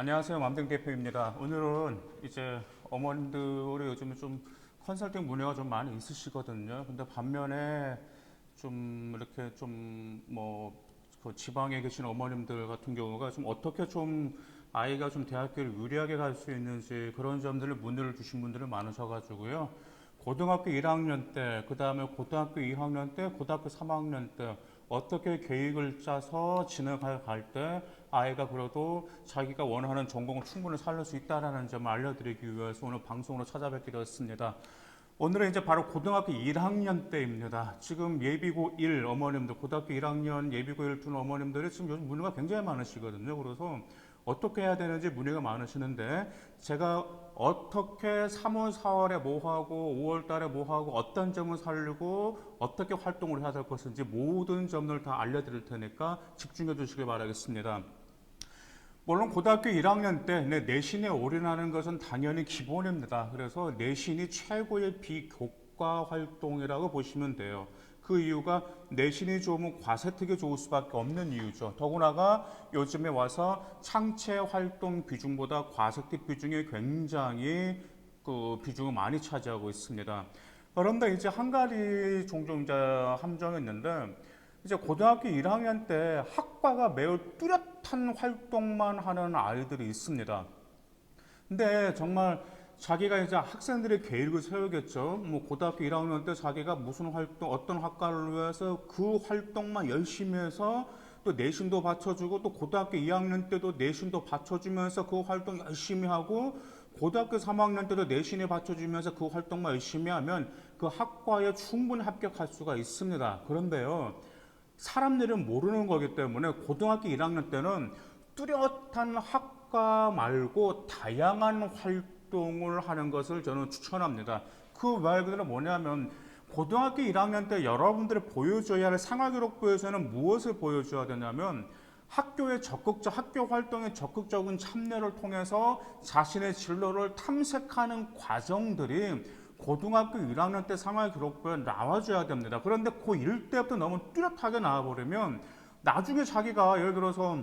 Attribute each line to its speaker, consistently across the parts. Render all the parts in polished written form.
Speaker 1: 안녕하세요. 맘등 대표입니다. 오늘은 이제 어머님들이 요즘에 좀 컨설팅 문의가 좀 많이 있으시거든요. 근데 반면에 좀 이렇게 좀 뭐 그 지방에 계신 어머님들 같은 경우가 좀 어떻게 좀 아이가 좀 대학교를 유리하게 갈 수 있는지 그런 점들을 문의를 주신 분들이 많으셔가지고요. 고등학교 1학년 때, 그 다음에 고등학교 2학년 때, 고등학교 3학년 때 어떻게 계획을 짜서 진학할 갈 때 아이가 그래도 자기가 원하는 전공을 충분히 살릴 수 있다는 점을 알려드리기 위해서 오늘 방송으로 찾아뵙게 되었습니다. 오늘은 이제 바로 고등학교 1학년 때입니다. 지금 예비고 1 어머님들, 고등학교 1학년 예비고 1 둔 어머님들이 지금 요즘 문의가 굉장히 많으시거든요. 그래서 어떻게 해야 되는지 문의가 많으시는데 제가 어떻게 3월, 4월에 뭐 하고 5월 달에 뭐 하고 어떤 점을 살리고 어떻게 활동을 해야 될 것인지 모든 점을 다 알려드릴 테니까 집중해 주시길 바라겠습니다. 물론 고등학교 1학년 때 내신에 올인하는 것은 당연히 기본입니다. 그래서 내신이 최고의 비교과 활동이라고 보시면 돼요. 그 이유가 내신이 좋으면 과세특이 좋을 수밖에 없는 이유죠. 더구나가 요즘에 와서 창체 활동 비중보다 과세특 비중이 굉장히 그 비중을 많이 차지하고 있습니다. 그런데 이제 한 가지 종종 이제 함정이 있는데 이제 고등학교 1학년 때 학과가 매우 뚜렷한 활동만 하는 아이들이 있습니다. 근데 정말 자기가 이제 학생들의 계획을 세우겠죠. 뭐 고등학교 1학년 때 자기가 무슨 활동, 어떤 학과를 위해서 그 활동만 열심히 해서 또 내신도 받쳐주고 또 고등학교 2학년 때도 내신도 받쳐주면서 그 활동 열심히 하고 고등학교 3학년 때도 내신이 받쳐주면서 그 활동만 열심히 하면 그 학과에 충분히 합격할 수가 있습니다. 그런데요. 사람들은 모르는 거기 때문에 고등학교 1학년 때는 뚜렷한 학과 말고 다양한 활동을 하는 것을 저는 추천합니다. 그 말 그대로 뭐냐면 고등학교 1학년 때 여러분들이 보여줘야 할 생활기록부에서는 무엇을 보여줘야 되냐면 학교의 적극적 학교 활동에 적극적인 참여를 통해서 자신의 진로를 탐색하는 과정들이 고등학교 1학년 때 생활기록부에 나와줘야 됩니다. 그런데 고1 때부터 너무 뚜렷하게 나와버리면 나중에 자기가 예를 들어서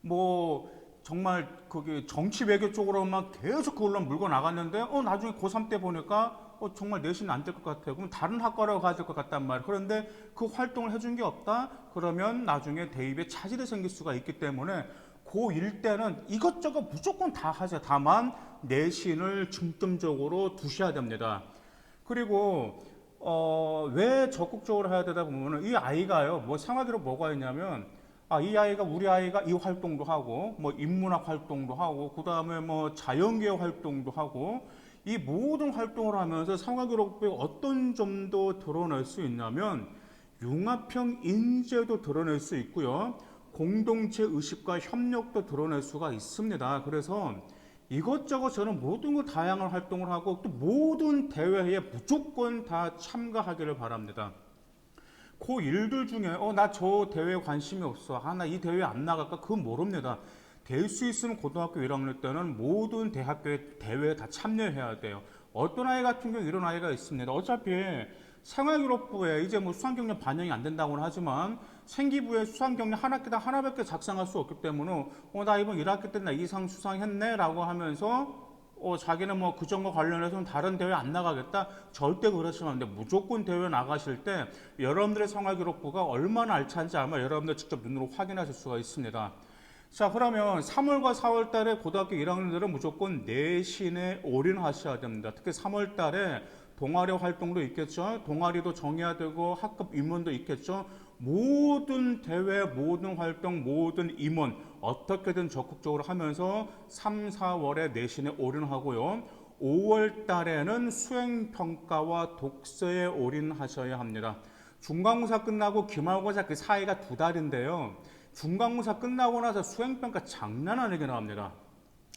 Speaker 1: 뭐 정말 그게 정치 외교 쪽으로만 계속 그걸로 물고 나갔는데 나중에 고3 때 보니까 정말 내신 안 될 것 같아요. 그럼 다른 학과로 가야 될 것 같단 말이에요. 그런데 그 활동을 해준 게 없다? 그러면 나중에 대입에 차질이 생길 수가 있기 때문에 고1 때는 이것저것 무조건 다 하죠. 다만 내신을 중점적으로 두셔야 됩니다. 그리고 왜 적극적으로 해야 되다 보면 이 아이가요. 뭐 생활기로 뭐가 있냐면 이 아이가 우리 아이가 이 활동도 하고 뭐 인문학 활동도 하고 그다음에 뭐 자연계열 활동도 하고 이 모든 활동을 하면서 생활기록부에 어떤 점도 드러낼 수 있냐면 융합형 인재도 드러낼 수 있고요. 공동체 의식과 협력도 드러낼 수가 있습니다. 그래서 이것저것 저는 모든 거 다양한 활동을 하고 또 모든 대회에 무조건 다 참가하기를 바랍니다. 그 일들 중에 나 저 대회에 관심이 없어. 나 이 대회 안 나갈까? 그건 모릅니다. 될 수 있으면 고등학교 1학년 때는 모든 대학교의 대회에 다 참여해야 돼요. 어떤 아이 같은 경우 이런 아이가 있습니다. 어차피 생활기록부에 이제 뭐 수상경력 반영이 안 된다고는 하지만 생기부에 수상경력 한 학기당 하나밖에 작성할 수 없기 때문에 나 이번 1학기 때 나 이상 수상했네 라고 하면서 자기는 뭐 그 점과 관련해서는 다른 대회 안 나가겠다? 절대 그러시면 안 돼. 무조건 대회 나가실 때 여러분들의 생활기록부가 얼마나 알찬지 아마 여러분들 직접 눈으로 확인하실 수가 있습니다. 자, 그러면 3월과 4월 달에 고등학교 1학년들은 무조건 내신에 올인하셔야 됩니다. 특히 3월 달에 동아리 활동도 있겠죠. 동아리도 정해야 되고 학급 임원도 있겠죠. 모든 대회, 모든 활동, 모든 임원 어떻게든 적극적으로 하면서 3, 4월에 내신에 올인하고요. 5월 달에는 수행평가와 독서에 올인하셔야 합니다. 중간고사 끝나고 기말고사 그 사이가 2달인데요. 중간고사 끝나고 나서 수행평가 장난 아니게 나옵니다.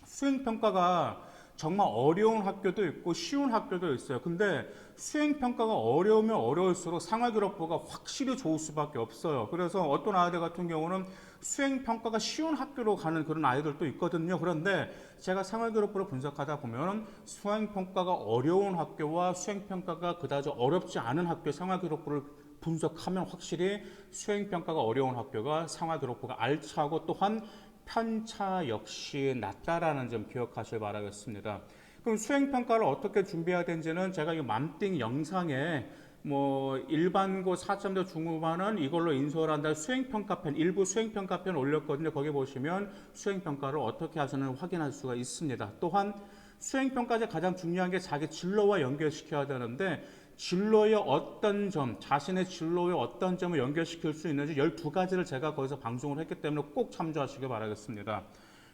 Speaker 1: 수행평가가 정말 어려운 학교도 있고 쉬운 학교도 있어요. 근데 수행평가가 어려우면 어려울수록 생활기록부가 확실히 좋을 수밖에 없어요. 그래서 어떤 아이들 같은 경우는 수행평가가 쉬운 학교로 가는 그런 아이들도 있거든요. 그런데 제가 생활기록부를 분석하다 보면 수행평가가 어려운 학교와 수행평가가 그다지 어렵지 않은 학교의 생활기록부를 분석하면 확실히 수행평가가 어려운 학교가 생활기록부가 알차고 또한 편차 역시 낮다라는 점 기억하시길 바라겠습니다. 그럼 수행평가를 어떻게 준비해야 되는지는 제가 이 맘띵 영상에 뭐 일반고 4점대 중후반은 이걸로 인솔 한다 수행평가편 일부 수행평가편 올렸거든요. 거기 보시면 수행평가를 어떻게 하시는지 확인할 수가 있습니다. 또한 수행평가제 가장 중요한 게 자기 진로와 연결시켜야 되는데 진로의 어떤 점, 자신의 진로의 어떤 점을 연결시킬 수 있는지 12가지를 제가 거기서 방송을 했기 때문에 꼭 참조하시길 바라겠습니다.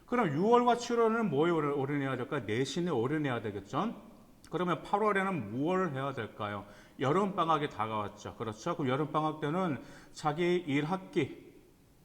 Speaker 1: 그럼 6월과 7월은 뭐에 올인해야 될까요? 내신에 올인해야 되겠죠? 그러면 8월에는 무엇을 해야 될까요? 여름방학이 다가왔죠. 그렇죠? 그럼 여름방학 때는 자기 1학기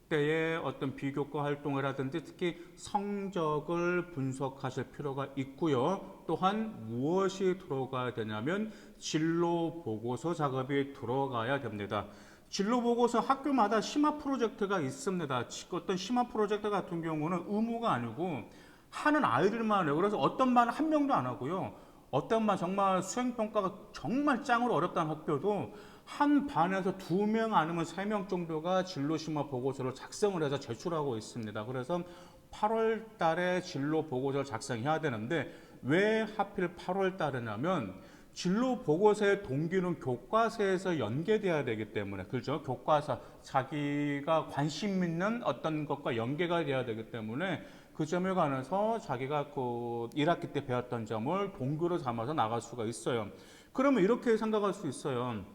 Speaker 1: 때의 어떤 비교과 활동이라든지 특히 성적을 분석하실 필요가 있고요. 또한 무엇이 들어가야 되냐면 진로 보고서 작업이 들어가야 됩니다. 진로 보고서 학교마다 심화 프로젝트가 있습니다. 어떤 심화 프로젝트 같은 경우는 의무가 아니고 하는 아이들만 해요. 그래서 어떤 반은 한 명도 안 하고요. 어떤 반 정말 수행평가가 정말 짱으로 어렵다는 학교도 한 반에서 2명 아니면 3명 정도가 진로심화 보고서를 작성을 해서 제출하고 있습니다. 그래서 8월 달에 진로 보고서를 작성해야 되는데 왜 하필 8월 달이냐면 진로 보고서의 동기는 교과서에서 연계돼야 되기 때문에 그렇죠? 교과서 자기가 관심 있는 어떤 것과 연계가 돼야 되기 때문에 그 점에 관해서 자기가 그 1학기 때 배웠던 점을 동기로 삼아서 나갈 수가 있어요. 그러면 이렇게 생각할 수 있어요.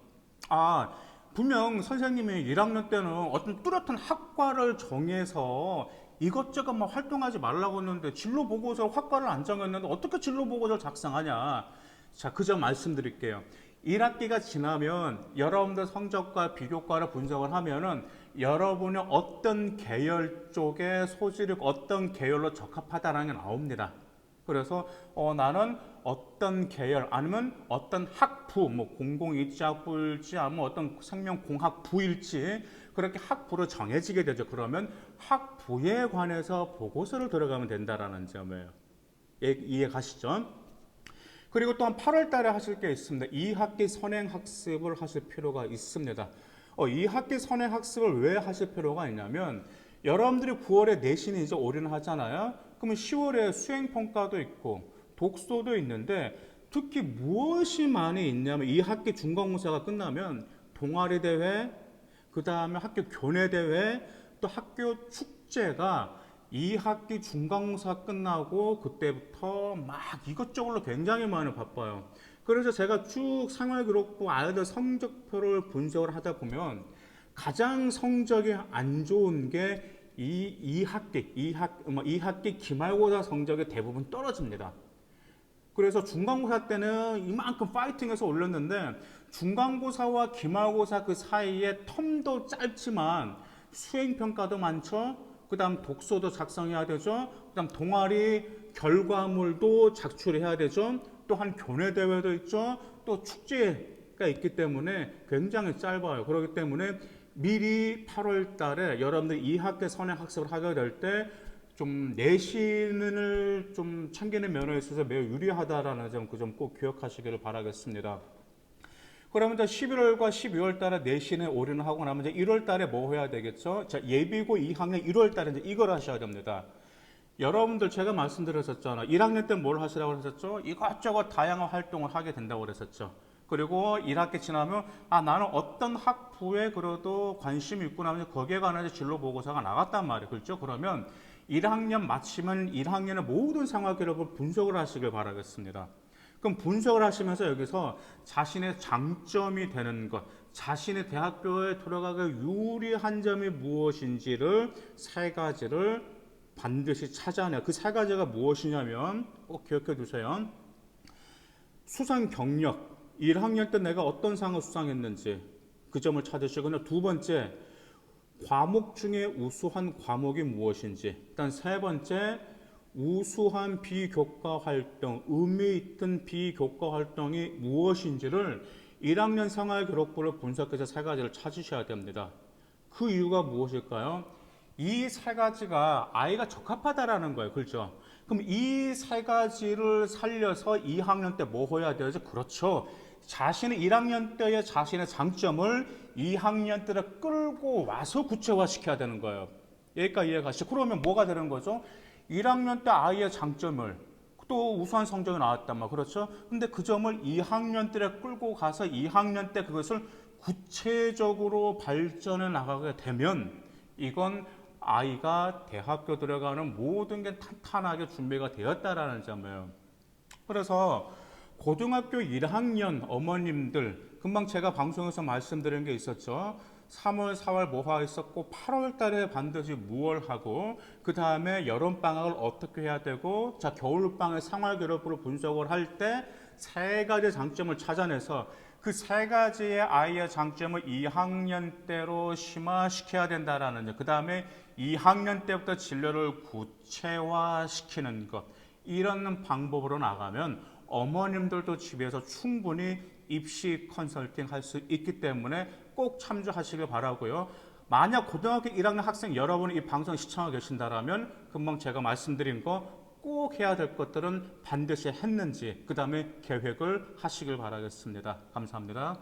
Speaker 1: 아, 분명 선생님이 1학년 때는 어떤 뚜렷한 학과를 정해서 이것저것 막 활동하지 말라고 했는데 진로 보고서 학과를 안 정했는데 어떻게 진로 보고서를 작성하냐. 자, 그 점 말씀드릴게요. 1학기가 지나면 여러분들 성적과 비교과를 분석을 하면은 여러분의 어떤 계열 쪽에 소질이 어떤 계열로 적합하다는 게 나옵니다. 그래서 나는 어떤 계열 아니면 어떤 학부 뭐 공공이자부일지 아니면 어떤 생명공학부일지 그렇게 학부로 정해지게 되죠. 그러면 학부에 관해서 보고서를 들어가면 된다라는 점이에요. 이해 가시죠? 그리고 또한 8월 달에 하실 게 있습니다. 2학기 선행학습을 하실 필요가 있습니다. 2학기 선행학습을 왜 하실 필요가 있냐면 여러분들이 9월에 내신이 이제 올인하잖아요. 그러면 10월에 수행평가도 있고 독서도 있는데 특히 무엇이 많이 있냐면 2학기 중간고사가 끝나면 동아리 대회, 그 다음에 학교 교내 대회, 또 학교 축제가 2학기 중간고사 끝나고 그때부터 막 이것저것로 굉장히 많이 바빠요. 그래서 제가 쭉 생활기록부 아이들 성적표를 분석을 하다 보면 가장 성적이 안 좋은 게 2학기 기말고사 성적이 대부분 떨어집니다. 그래서 중간고사 때는 이만큼 파이팅해서 올렸는데 중간고사와 기말고사 그 사이에 텀도 짧지만 수행평가도 많죠. 그 다음 독서도 작성해야 되죠. 그 다음 동아리 결과물도 작출해야 되죠. 또한 교내대회도 있죠. 또 축제가 있기 때문에 굉장히 짧아요. 그렇기 때문에 미리 8월 달에 여러분들이 2학기 선행학습을 하게 될 때 좀 내신을 좀 챙기는 면에 있어서 매우 유리하다라는 점, 그 점 꼭 기억하시기를 바라겠습니다. 그러면 이제 11월과 12월 달에 내신에 올인을 하고 나면 이제 1월 달에 뭐 해야 되겠죠? 자, 예비고 2학년 1월 달에 이제 이걸 하셔야 됩니다. 여러분들 제가 말씀드렸었잖아요. 1학년 때 뭘 하시라고 그랬었죠? 이것저것 다양한 활동을 하게 된다고 그랬었죠. 그리고 1학기 지나면 나는 어떤 학부에 그래도 관심이 있고 나면 거기에 관해서 진로 보고서가 나갔단 말이에요. 그렇죠? 그러면 1학년 마치면 1학년의 모든 생활 기록을 분석을 하시길 바라겠습니다. 그럼 분석을 하시면서 여기서 자신의 장점이 되는 것, 자신의 대학교에 들어가기 유리한 점이 무엇인지를 3가지를 반드시 찾아내요. 그 3가지가 무엇이냐면 꼭 기억해 두세요. 수상 경력, 1학년 때 내가 어떤 상을 수상했는지 그 점을 찾으시고요. 2번째, 과목 중에 우수한 과목이 무엇인지. 일단 3번째, 우수한 비교과 활동, 의미 있던 비교과 활동이 무엇인지를 1학년 생활 기록부를 분석해서 3가지를 찾으셔야 됩니다. 그 이유가 무엇일까요? 이 3가지가 아이가 적합하다라는 거예요. 그렇죠? 그럼 이 3가지를 살려서 2학년 때 뭐 해야 되죠? 그렇죠. 자신의 1학년 때의 자신의 장점을 2학년 때로 끌고 와서 구체화시켜야 되는 거예요. 여기까지 이해가시죠? 그러면 뭐가 되는 거죠? 1학년 때 아이의 장점을 또 우수한 성적이 나왔단 말 그렇죠? 근데 그 점을 2학년 때에 끌고 가서 2학년 때 그것을 구체적으로 발전해 나가게 되면 이건 아이가 대학교 들어가는 모든 게 탄탄하게 준비가 되었다라는 점이에요. 그래서 고등학교 1학년 어머님들 금방 제가 방송에서 말씀드린 게 있었죠. 3월, 4월 뭐가 있었고 8월 달에 반드시 무얼 하고 그 다음에 여름방학을 어떻게 해야 되고 자 겨울방학 생활기록부로 분석을 할 때 세 가지 장점을 찾아내서 그 세 가지의 아이의 장점을 2학년 때로 심화시켜야 된다라는 그 다음에 2학년 때부터 진로를 구체화시키는 것 이런 방법으로 나가면 어머님들도 집에서 충분히 입시 컨설팅 할 수 있기 때문에 꼭 참조하시길 바라고요. 만약 고등학교 1학년 학생 여러분이 이 방송 시청하고 계신다면 금방 제가 말씀드린 거 꼭 해야 될 것들은 반드시 했는지 그 다음에 계획을 하시길 바라겠습니다. 감사합니다.